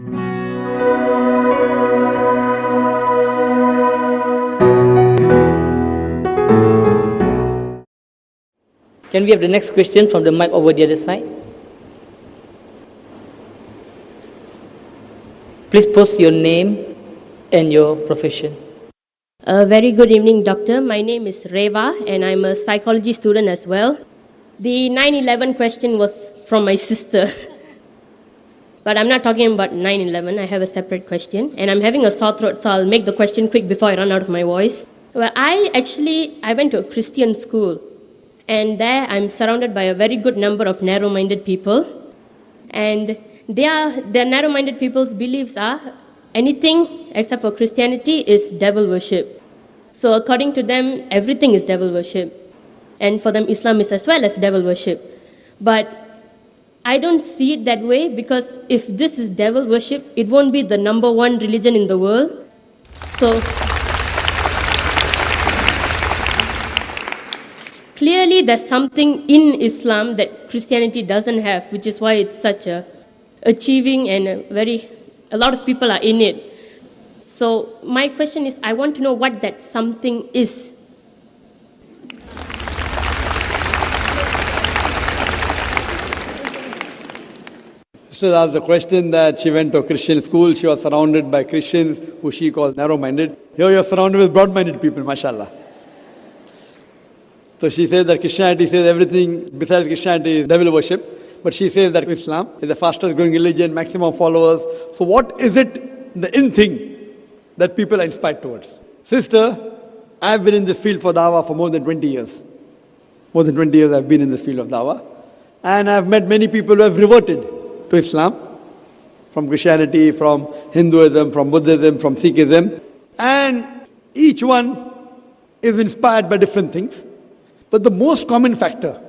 Can we have the next question from the mic over the other side? Please post your name and your profession. A very good evening, Doctor. My name is Reva, and I'm a psychology student as well. The 9/11 question was from my sister. But I'm not talking about 9/11. I have a separate question, and I'm having a sore throat, so I'll make the question quick before I run out of my voice. Well, I went to a Christian school, and there I'm surrounded by a very good number of narrow-minded people, and their narrow-minded people's beliefs are anything except for Christianity is devil worship. So according to them, everything is devil worship. And for them, Islam is as well as devil worship. But I don't see it that way, because if this is devil worship, it won't be the number one religion in the world. So clearly there's something in Islam that Christianity doesn't have, which is why it's such a achieving and a lot of people are in it. So my question is, I want to know what that something is. Sister asked the question that she went to a Christian school, she was surrounded by Christians who she calls narrow-minded. Here you're surrounded with broad-minded people, mashallah. So she says that Christianity says everything besides Christianity is devil worship. But she says that Islam is the fastest growing religion, maximum followers. So what is it, the in thing that people are inspired towards? Sister, I've been in this field for dawah for more than 20 years. More than 20 years I've been in this field of dawah. And I've met many people who have reverted to Islam, from Christianity, from Hinduism, from Buddhism, from Sikhism. And each one is inspired by different things. But the most common factor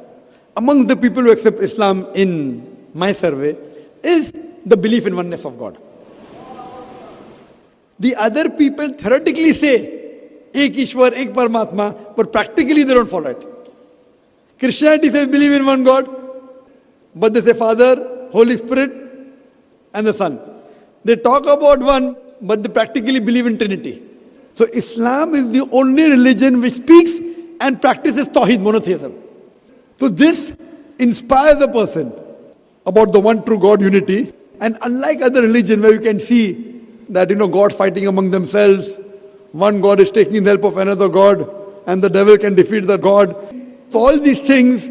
among the people who accept Islam in my survey is the belief in oneness of God. The other people theoretically say, Ek Ishwar, Ek Paramatma, but practically they don't follow it. Christianity says believe in one God, but they say Father, Holy Spirit, and the Son. They talk about one, but they practically believe in Trinity. So Islam is the only religion which speaks and practices Tawheed, monotheism. So this inspires a person about the one true God unity. And unlike other religion where you can see that, God fighting among themselves, one God is taking the help of another God, and the devil can defeat the God. So all these things,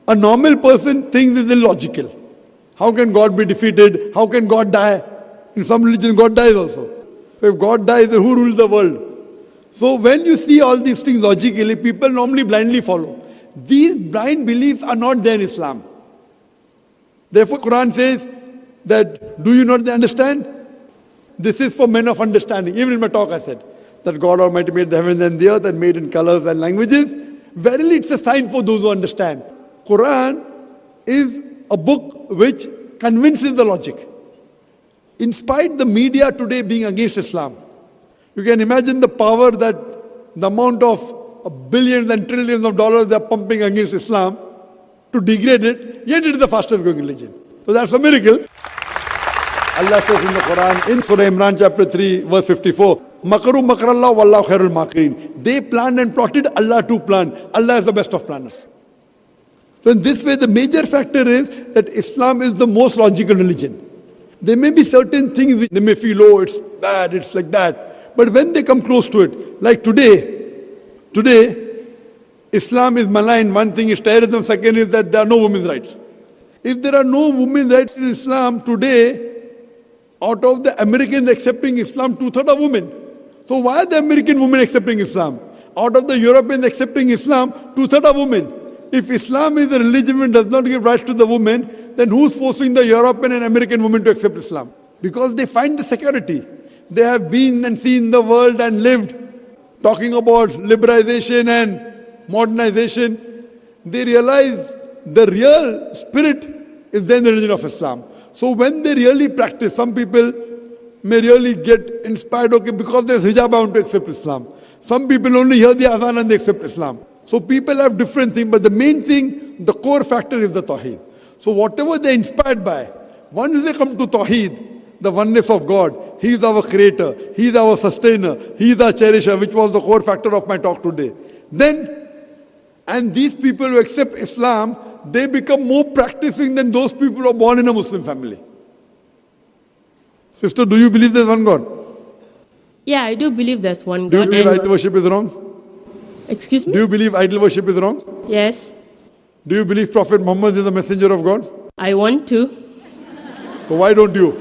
a normal person thinks is illogical. How can God be defeated? How can God die? In some religions, God dies also. So if God dies, then who rules the world? So when you see all these things logically, people normally blindly follow. These blind beliefs are not there in Islam. Therefore, Quran says that, do you not understand? This is for men of understanding. Even in my talk I said that God Almighty made the heavens and the earth and made in colors and languages. Verily, it's a sign for those who understand. Quran is a book which convinces the logic. In spite the media today being against Islam, you can imagine the power that the amount of billions and trillions of dollars they are pumping against Islam to degrade it, yet it is the fastest growing religion. So that's a miracle. Allah says in the Quran, in Surah Imran chapter 3, verse 54, Makaru makarallah wallahu khairul makirin. They planned and plotted, Allah too planned. Allah is the best of planners. So in this way, the major factor is that Islam is the most logical religion. There may be certain things which they may feel, oh, it's bad, it's like that. But when they come close to it, like today, Islam is maligned. One thing is terrorism, second is that there are no women's rights. If there are no women's rights in Islam today, out of the Americans accepting Islam, 2/3 are women. So why are the American women accepting Islam? Out of the Europeans accepting Islam, 2/3 are women. If Islam is a religion which does not give rights to the women, then who's forcing the European and American women to accept Islam? Because they find the security. They have been and seen the world and lived. Talking about liberalization and modernization, they realize the real spirit is then the religion of Islam. So when they really practice, some people may really get inspired, okay, because there's hijab, I want to accept Islam. Some people only hear the azan and they accept Islam. So people have different things, but the main thing, the core factor is the Tawheed. So whatever they're inspired by, once they come to Tawheed, the oneness of God. He is our creator. He is our sustainer. He is our cherisher, which was the core factor of my talk today. Then, and these people who accept Islam, they become more practicing than those people who are born in a Muslim family. Sister, do you believe there's one God? Yeah, I do believe there's one Do you God. believe and- idol worship is wrong? Excuse me? Do you believe idol worship is wrong? Yes, Do you believe Prophet Muhammad is the messenger of God? I want to. So why don't you?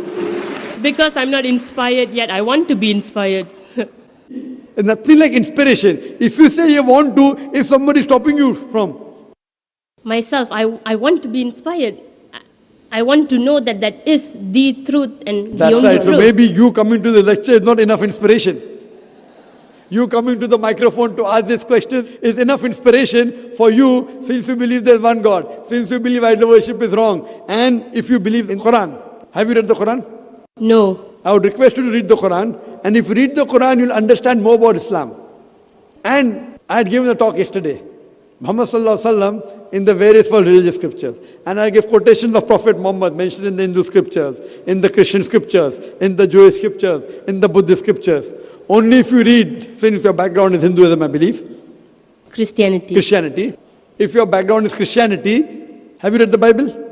Because I'm not inspired yet. I want to be inspired. It's nothing like inspiration. If you say you want to, if somebody is stopping you from, Myself, I want to be inspired. I want to know that that is the truth and the that's only right. So truth. maybe you coming to the lecture is not enough inspiration. You coming to the microphone to ask this question is enough inspiration for you, since you believe there's one God, since you believe idol worship is wrong, and if you believe in Quran. Have you read the Quran? No. I would request you to read the Quran, and if you read the Quran, you'll understand more about Islam. And I had given a talk yesterday, Muhammad Sallallahu Alaihi Wasallam, in the various world religious scriptures. And I gave quotations of Prophet Muhammad mentioned in the Hindu scriptures, in the Christian scriptures, in the Jewish scriptures, in the Buddhist scriptures. Only if you read, since your background is Hinduism, I believe, Christianity. If your background is Christianity, have you read the Bible?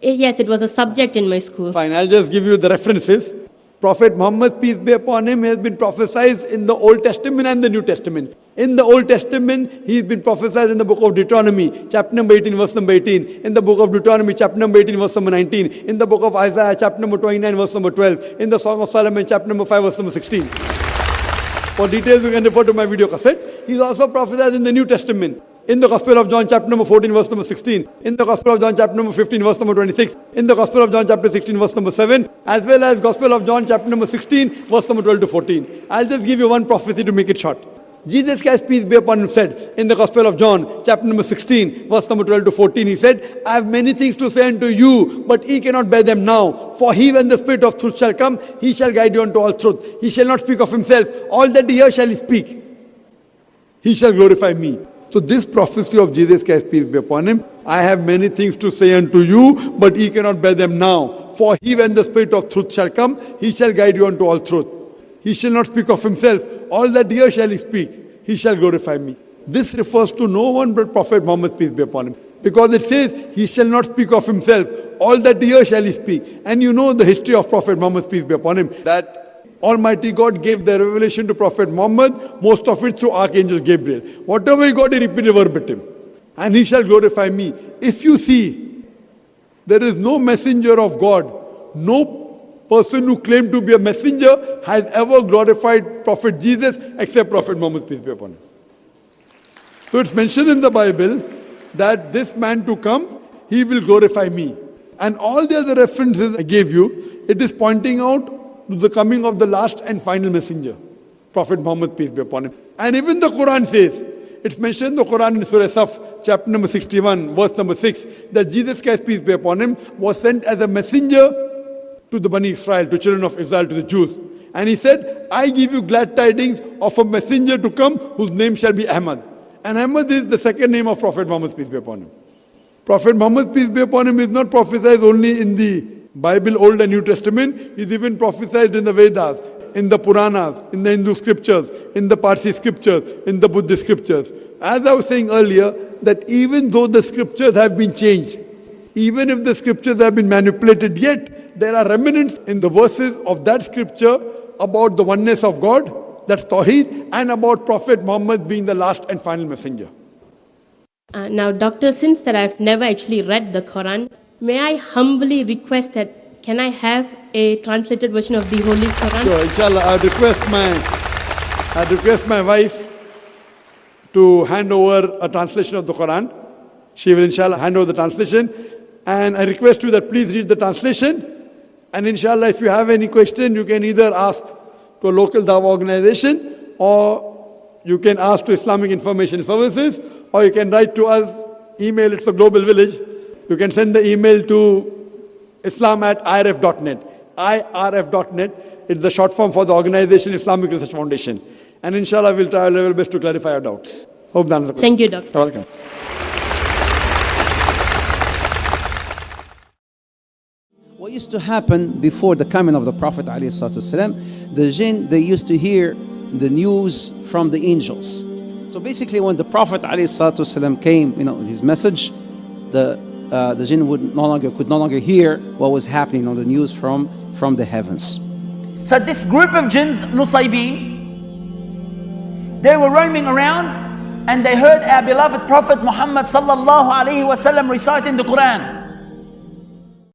Yes, it was a subject in my school. Fine, I'll just give you the references. Prophet Muhammad, peace be upon him, has been prophesied in the Old Testament and the New Testament. In the Old Testament, he's been prophesied in the book of Deuteronomy, chapter number 18, verse number 18. In the book of Deuteronomy, chapter number 18, verse number 19. In the book of Isaiah, chapter number 29, verse number 12. In the Song of Solomon, chapter number 5, verse number 16. For details, you can refer to my video cassette. He's also prophesied in the New Testament. In the Gospel of John, chapter number 14, verse number 16. In the Gospel of John, chapter number 15, verse number 26. In the Gospel of John, chapter 16, verse number 7. As well as Gospel of John, chapter number 16, verse number 12 to 14. I'll just give you one prophecy to make it short. Jesus Christ, peace be upon him, said in the Gospel of John, chapter number 16, verse number 12 to 14, he said, I have many things to say unto you, but ye cannot bear them now. For he, when the Spirit of truth shall come, he shall guide you unto all truth. He shall not speak of himself. All that he hears shall he speak. He shall glorify me. So this prophecy of Jesus Christ, peace be upon him, I have many things to say unto you, but ye cannot bear them now. For he, when the Spirit of truth shall come, he shall guide you unto all truth. He shall not speak of himself. All that he hears shall he speak. He shall glorify me. This refers to no one but Prophet Muhammad, peace be upon him. Because it says, he shall not speak of himself. All that he hears shall he speak. And you know the history of Prophet Muhammad, peace be upon him, that Almighty God gave the revelation to Prophet Muhammad, most of it through Archangel Gabriel. Whatever he got, he repeated verbatim. And he shall glorify me. If you see, there is no messenger of God, no person who claimed to be a messenger has ever glorified Prophet Jesus except Prophet Muhammad, peace be upon him. So it's mentioned in the Bible that this man to come, he will glorify me. And all the other references I gave you, it is pointing out to the coming of the last and final messenger, Prophet Muhammad, peace be upon him. And even the Quran says, it's mentioned in the Quran in Surah Saf, chapter number 61, verse number 6, that Jesus Christ, peace be upon him, was sent as a messenger to the Bani Israel, to children of Israel, to the Jews. And he said, I give you glad tidings of a messenger to come whose name shall be Ahmad. And Ahmad is the second name of Prophet Muhammad, peace be upon him. Prophet Muhammad, peace be upon him, is not prophesied only in the Bible, Old and New Testament. He's even prophesied in the Vedas, in the Puranas, in the Hindu scriptures, in the Parsi scriptures, in the Buddhist scriptures. As I was saying earlier, that even though the scriptures have been changed, even if the scriptures have been manipulated, yet there are remnants in the verses of that scripture about the oneness of God, that's Tawheed, and about Prophet Muhammad being the last and final messenger. Now, Doctor, since that I've never actually read the Quran, may I humbly request that can I have a translated version of the Holy Quran? Sure, inshallah, I'd request my wife to hand over a translation of the Quran. She will inshallah hand over the translation. And I request you that please read the translation. And inshallah, if you have any question, you can either ask to a local Dawah organization, or you can ask to Islamic Information Services, or you can write to us, email, it's a global village. You can send the email to islam@irf.net. irf.net, it's the short form for the organization Islamic Research Foundation. And inshallah, we'll try our level best to clarify your doubts. Hope that answers the question. Thank you, Doctor. You're welcome. What used to happen before the coming of the Prophet ﷺ, the jinn, they used to hear the news from the angels. So basically when the Prophet ﷺ came, his message, the jinn could no longer hear what was happening on the news from the heavens. So this group of jinns, Nusaybin, they were roaming around and they heard our beloved Prophet Muhammad sallallahu alaihi wasallam reciting the Quran.